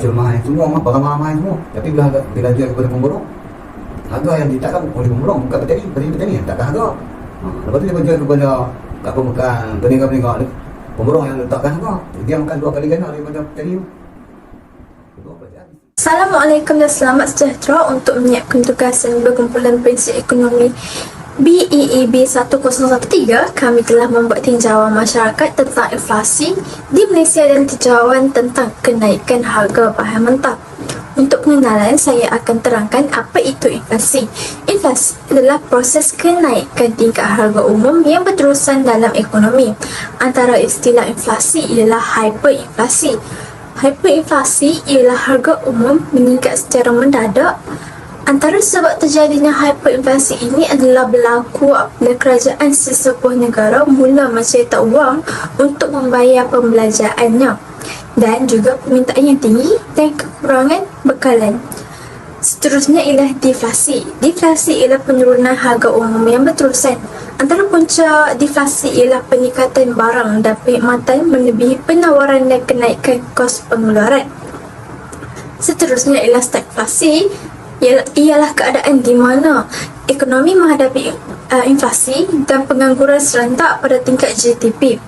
baju mahal semua, barang mahal semua. Tapi bila jual kepada pemborong, harga yang ditetapkan oleh pemborong, bukan petani yang takkan harga. Lepas tu dia jual kepada bukan peniaga-peniaga ni, pemborong yang letakkan harga. Dia makan 2 kali ganda daripada petani tu. Assalamualaikum dan selamat sejahtera. Untuk menyiapkan tugasan berkumpulan prinsip ekonomi BEEB 1013, kami telah membuat tinjauan masyarakat tentang inflasi di Malaysia dan tinjauan tentang kenaikan harga bahan mentah. Untuk pengenalan, saya akan terangkan apa itu inflasi. Inflasi adalah proses kenaikan tingkat harga umum yang berterusan dalam ekonomi. Antara istilah inflasi ialah hyperinflasi. Hyperinflasi ialah harga umum meningkat secara mendadak. Antara sebab terjadinya hyperinflasi ini adalah berlaku apabila kerajaan sesebuah negara mula mencetak wang untuk membayar pembelanjaannya dan juga permintaan yang tinggi dan kekurangan bekalan. Seterusnya ialah deflasi. Deflasi ialah penurunan harga umum yang berterusan. Antara punca deflasi ialah peningkatan barang dan perkhidmatan melebihi penawaran dan kenaikan kos pengeluaran. Seterusnya ialah stagflasi. Ialah keadaan di mana ekonomi menghadapi inflasi dan pengangguran serentak pada tingkat GDP.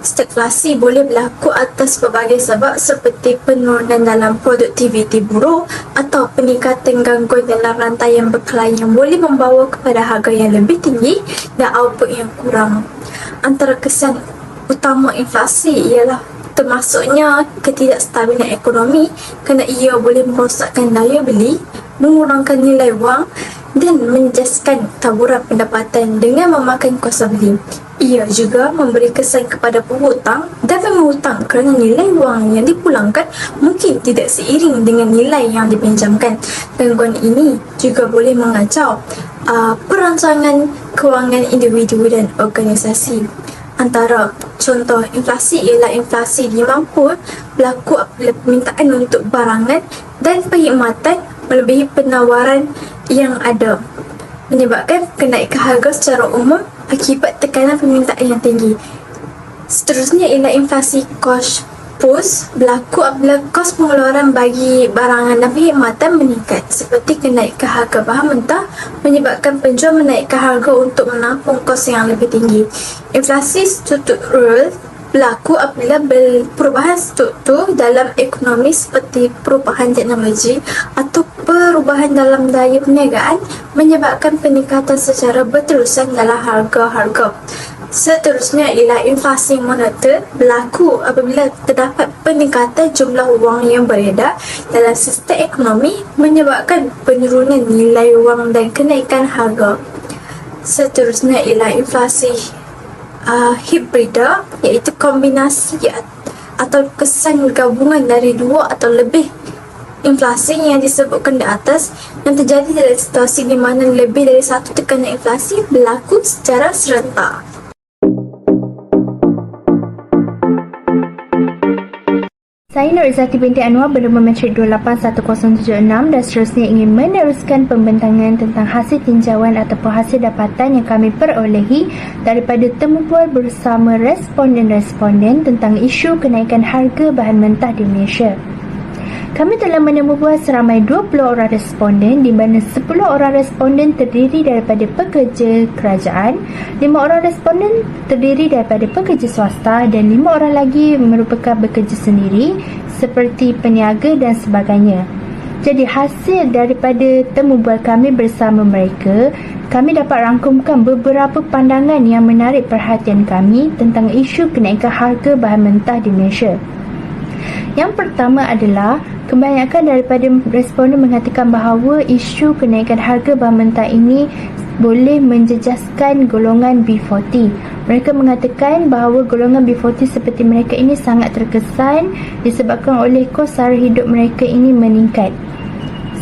Stagflasi boleh berlaku atas pelbagai sebab seperti penurunan dalam produktiviti buruh atau peningkatan gangguan dalam rantaian bekalan yang boleh membawa kepada harga yang lebih tinggi dan output yang kurang. Antara kesan utama inflasi ialah termasuknya ketidakstabilan ekonomi kerana ia boleh merosakkan daya beli, mengurangkan nilai wang dan menjejaskan taburan pendapatan dengan memakan kuasa beli. Ia juga memberi kesan kepada penghutang dan menghutang kerana nilai wang yang dipulangkan mungkin tidak seiring dengan nilai yang dipinjamkan. Gangguan ini juga boleh mengacau perancangan kewangan individu dan organisasi. Antara contoh inflasi ialah inflasi dimampu berlaku apabila permintaan untuk barangan dan perkhidmatan melebihi penawaran yang ada, menyebabkan kenaikan harga secara umum akibat tekanan permintaan yang tinggi. Seterusnya ialah inflasi cost push, berlaku apabila kos pengeluaran bagi barangan dan perkhidmatan meningkat, seperti kenaikan harga bahan mentah menyebabkan penjual menaikkan harga untuk menampung kos yang lebih tinggi. Inflasi struktural berlaku apabila perubahan struktur dalam ekonomi seperti perubahan teknologi atau perubahan dalam daya perniagaan menyebabkan peningkatan secara berterusan dalam harga-harga. Seterusnya ialah inflasi moneter, berlaku apabila terdapat peningkatan jumlah wang yang beredar dalam sistem ekonomi menyebabkan penurunan nilai wang dan kenaikan harga. Seterusnya ialah inflasi hibrida, iaitu kombinasi atau kesan gabungan dari dua atau lebih inflasi yang disebutkan di atas yang terjadi dalam situasi di mana lebih dari satu tekanan inflasi berlaku secara serentak. Saya Nur Izzati binti Anwar bernama Metrik 281076 dan seterusnya ingin meneruskan pembentangan tentang hasil tinjauan ataupun hasil dapatan yang kami perolehi daripada temubual bersama responden-responden tentang isu kenaikan harga bahan mentah di Malaysia. Kami telah menemubual seramai 20 orang responden di mana 10 orang responden terdiri daripada pekerja kerajaan, 5 orang responden terdiri daripada pekerja swasta dan 5 orang lagi merupakan bekerja sendiri seperti peniaga dan sebagainya. Jadi hasil daripada temubual kami bersama mereka, kami dapat rangkumkan beberapa pandangan yang menarik perhatian kami tentang isu kenaikan harga bahan mentah di Malaysia. Yang pertama adalah kebanyakan daripada responden mengatakan bahawa isu kenaikan harga bahan mentah ini boleh menjejaskan golongan B40. Mereka mengatakan bahawa golongan B40 seperti mereka ini sangat terkesan disebabkan oleh kos sara hidup mereka ini meningkat.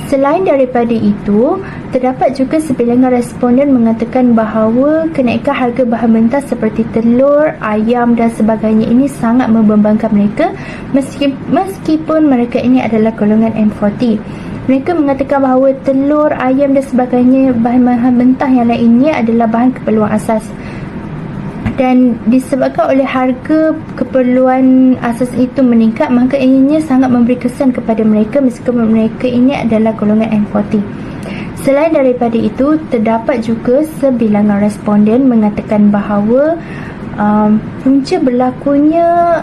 Selain daripada itu, terdapat juga sebilangan responden mengatakan bahawa kenaikan harga bahan mentah seperti telur, ayam dan sebagainya ini sangat membebankan mereka meskipun mereka ini adalah golongan M40. Mereka mengatakan bahawa telur, ayam dan sebagainya bahan-bahan mentah yang lainnya adalah bahan keperluan asas. Dan disebabkan oleh harga keperluan asas itu meningkat, maka ianya sangat memberi kesan kepada mereka meskipun mereka ini adalah golongan N40. Selain daripada itu, terdapat juga sebilangan responden mengatakan bahawa punca berlakunya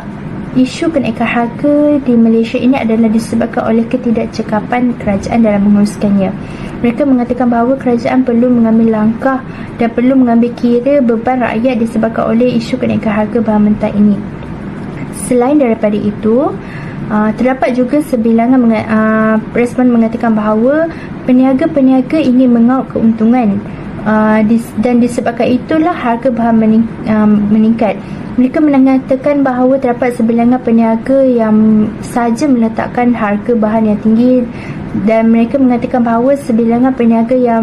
isu kenaikan harga di Malaysia ini adalah disebabkan oleh ketidakcekapan kerajaan dalam menguruskannya. Mereka mengatakan bahawa kerajaan perlu mengambil langkah dan perlu mengambil kira beban rakyat disebabkan oleh isu kenaikan harga bahan mentah ini. Selain daripada itu, terdapat juga sebilangan respon mengatakan bahawa peniaga-peniaga ingin mengaut keuntungan dan disebabkan itulah harga bahan meningkat. Mereka mengatakan bahawa terdapat sebilangan peniaga yang sahaja meletakkan harga bahan yang tinggi, dan mereka mengatakan bahawa sebilangan peniaga yang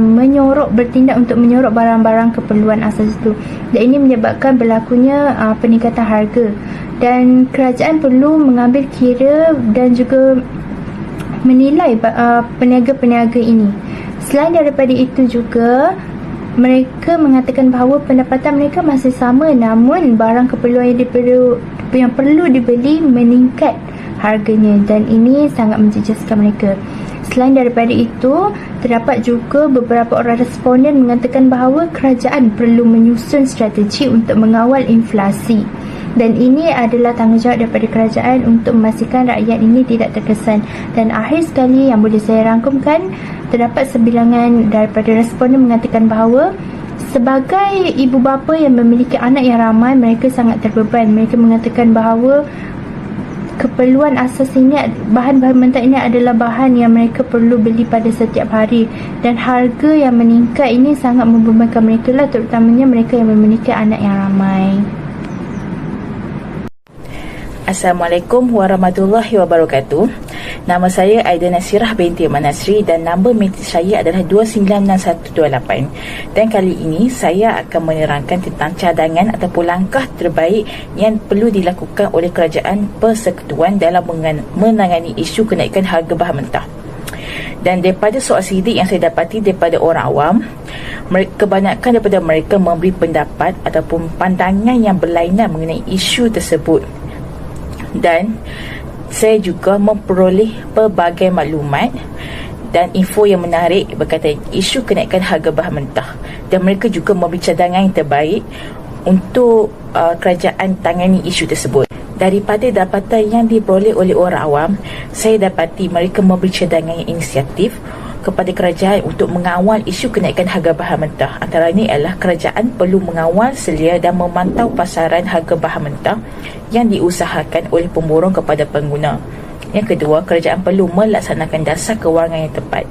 bertindak untuk menyorok barang-barang keperluan asas itu, dan ini menyebabkan berlakunya peningkatan harga, dan kerajaan perlu mengambil kira dan juga menilai peniaga-peniaga ini. Selain daripada itu juga, mereka mengatakan bahawa pendapatan mereka masih sama, namun barang keperluan yang perlu dibeli meningkat harganya, dan ini sangat menjejaskan mereka. Selain daripada itu, terdapat juga beberapa orang responden mengatakan bahawa kerajaan perlu menyusun strategi untuk mengawal inflasi, dan ini adalah tanggungjawab daripada kerajaan untuk memastikan rakyat ini tidak terkesan. Dan akhir sekali yang boleh saya rangkumkan, terdapat sebilangan daripada responden mengatakan bahawa sebagai ibu bapa yang memiliki anak yang ramai, mereka sangat terbeban. Mereka mengatakan bahawa keperluan asas ini, bahan-bahan mentah ini adalah bahan yang mereka perlu beli pada setiap hari, dan harga yang meningkat ini sangat membebankan mereka lah, terutamanya mereka yang memiliki anak yang ramai. Assalamualaikum warahmatullahi wabarakatuh. Nama saya Aida Nasirah binti Manasri dan nombor meter saya adalah 296128. Dan kali ini saya akan menerangkan tentang cadangan ataupun langkah terbaik yang perlu dilakukan oleh kerajaan persekutuan dalam menangani isu kenaikan harga bahan mentah. Dan daripada soal sidik yang saya dapati daripada orang awam, kebanyakan daripada mereka memberi pendapat ataupun pandangan yang berlainan mengenai isu tersebut. Dan saya juga memperoleh pelbagai maklumat dan info yang menarik berkaitan isu kenaikan harga bahan mentah, dan mereka juga memberi cadangan yang terbaik untuk kerajaan tangani isu tersebut. Daripada dapatan yang diperoleh oleh orang awam, saya dapati mereka memberi cadangan yang inisiatif kepada kerajaan untuk mengawal isu kenaikan harga bahan mentah. Antara ini adalah kerajaan perlu mengawal selia dan memantau pasaran harga bahan mentah yang diusahakan oleh pemborong kepada pengguna. Yang kedua, kerajaan perlu melaksanakan dasar kewangan yang tepat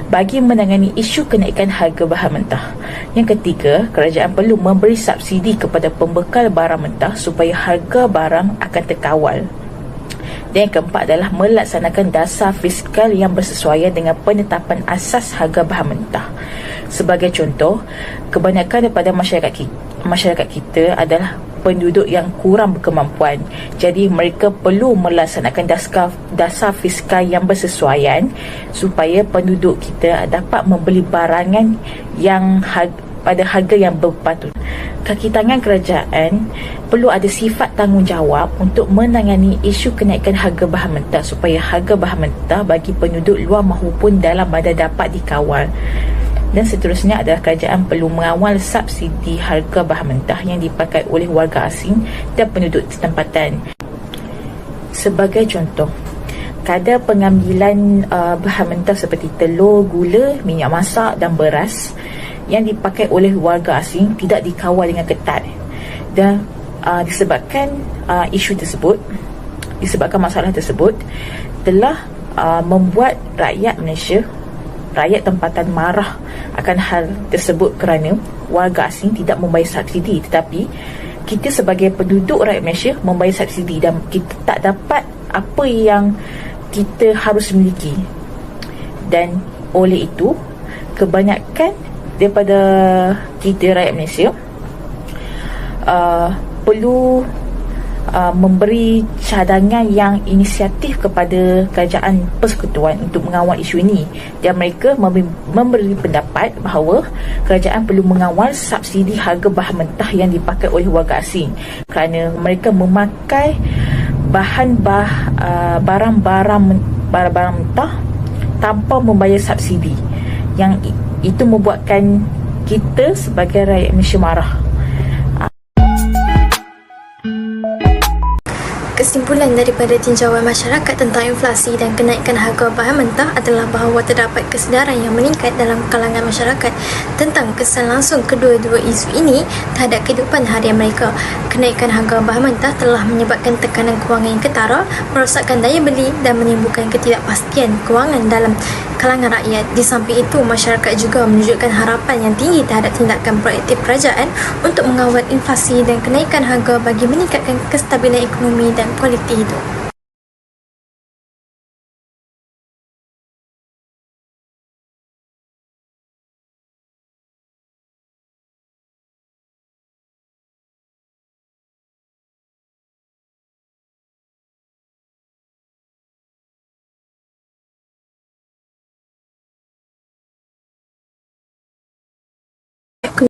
bagi menangani isu kenaikan harga bahan mentah. Yang ketiga, kerajaan perlu memberi subsidi kepada pembekal barang mentah supaya harga barang akan terkawal. Dan yang keempat adalah melaksanakan dasar fiskal yang bersesuaian dengan penetapan asas harga bahan mentah. Sebagai contoh, kebanyakan daripada masyarakat kita adalah penduduk yang kurang berkemampuan. Jadi mereka perlu melaksanakan dasar fiskal yang bersesuaian supaya penduduk kita dapat membeli barangan yang pada harga yang berpatut. Kaki tangan kerajaan perlu ada sifat tanggungjawab untuk menangani isu kenaikan harga bahan mentah supaya harga bahan mentah bagi penduduk luar maupun dalam badan dapat dikawal. Dan seterusnya adalah kerajaan perlu mengawal subsidi harga bahan mentah yang dipakai oleh warga asing dan penduduk tempatan. Sebagai contoh, kadar pengambilan bahan mentah seperti telur, gula, minyak masak dan beras yang dipakai oleh warga asing tidak dikawal dengan ketat. Dan disebabkan masalah tersebut telah membuat rakyat Malaysia, rakyat tempatan marah akan hal tersebut kerana warga asing tidak membayar subsidi, tetapi kita sebagai penduduk rakyat Malaysia membayar subsidi dan kita tak dapat apa yang kita harus miliki. Dan oleh itu, kebanyakan daripada kita rakyat Malaysia perlu memberi cadangan yang inisiatif kepada kerajaan persekutuan untuk mengawal isu ini, dan mereka memberi pendapat bahawa kerajaan perlu mengawal subsidi harga bahan mentah yang dipakai oleh warga asing kerana mereka memakai barang-barang mentah tanpa membayar subsidi, yang itu membuatkan kita sebagai rakyat Malaysia marah. Kesimpulan daripada tinjauan masyarakat tentang inflasi dan kenaikan harga bahan mentah adalah bahawa terdapat kesedaran yang meningkat dalam kalangan masyarakat tentang kesan langsung kedua-dua isu ini terhadap kehidupan harian mereka. Kenaikan harga bahan mentah telah menyebabkan tekanan kewangan yang ketara, merosakkan daya beli dan menimbulkan ketidakpastian kewangan dalam kalangan rakyat. Di samping itu, masyarakat juga menunjukkan harapan yang tinggi terhadap tindakan proaktif kerajaan untuk mengawal inflasi dan kenaikan harga bagi meningkatkan kestabilan ekonomi dan kualiti hidup.